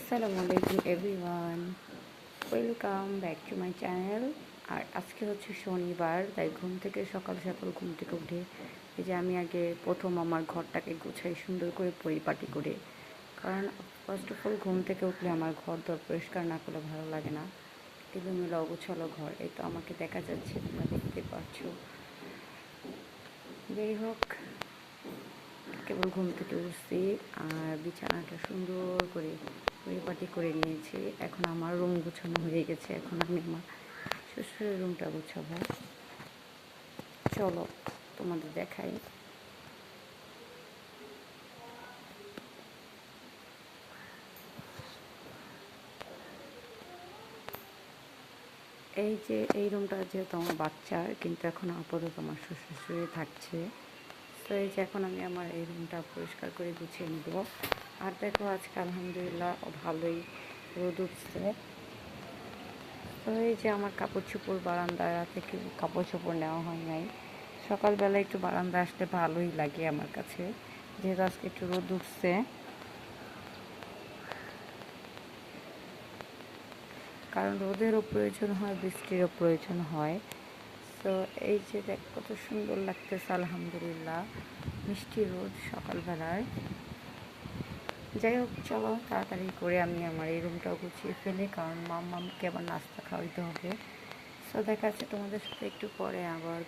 আসসালামু আলাইকুম everyone, welcome back to my channel. আর আজকে হচ্ছে শনিবার, তাই ঘুম থেকে সকাল সকাল ঘুম থেকে উঠে এই যে আমি আগে প্রথম আমার ঘরটাকে গুছাই সুন্দর করে পরিপাটি করে। কারণ ফার্স্ট অফ অল ঘুম থেকে উঠলে আমার ঘর দর পরিষ্কার না করলে ভালো লাগে না। এলোমেলো অগোছালো ঘর, এই তো আমাকে দেখা যাচ্ছে, তোমরা দেখতে পাচ্ছ। যাই হোক, কেবল ঘুম থেকে উঠছি আর বিছানাটা সুন্দর করে পরিপাটি করে নিয়েছি। এখন আমার রুম গুছানো হয়ে গেছে, এখন আমি আমার শ্বশুরের রুমটা গুছাবো। চলো তোমাদের দেখাই। এই যে এই রুমটা যেহেতু আমার বাচ্চার, কিন্তু এখন আপাতত আমার শ্বশুরে থাকছে। তো এই যে এখন আমি আমার এই রুমটা পরিষ্কার করে গুছিয়ে নেব। আর দেখো আজকে আলহামদুলিল্লাহ ভালোই রোদ উঠছে। তো এই যে আমার কাপড় চোপড় বারান্দা থেকে কাপড় চোপড় নেওয়া হয় নাই। সকালবেলা একটু বারান্দা আসলে ভালোই লাগে আমার কাছে, যেহেতু আজকে একটু রোদ উঠছে। কারণ রোদেরও প্রয়োজন হয়, বৃষ্টিরও প্রয়োজন হয়। তো এই যে দেখ কত সুন্দর লাগতেছে, আলহামদুলিল্লাহ মিষ্টি রোদ সকালবেলায়। যাই হোক, চলো তাড়াতাড়ি করে আমি আমার এই রুমটাও গুছিয়ে ফেলি, কারণ মামকে আবার নাস্তা খাওয়াইতে হবে। তো দেখা যাচ্ছে তোমাদের সাথে একটু পরে আবার।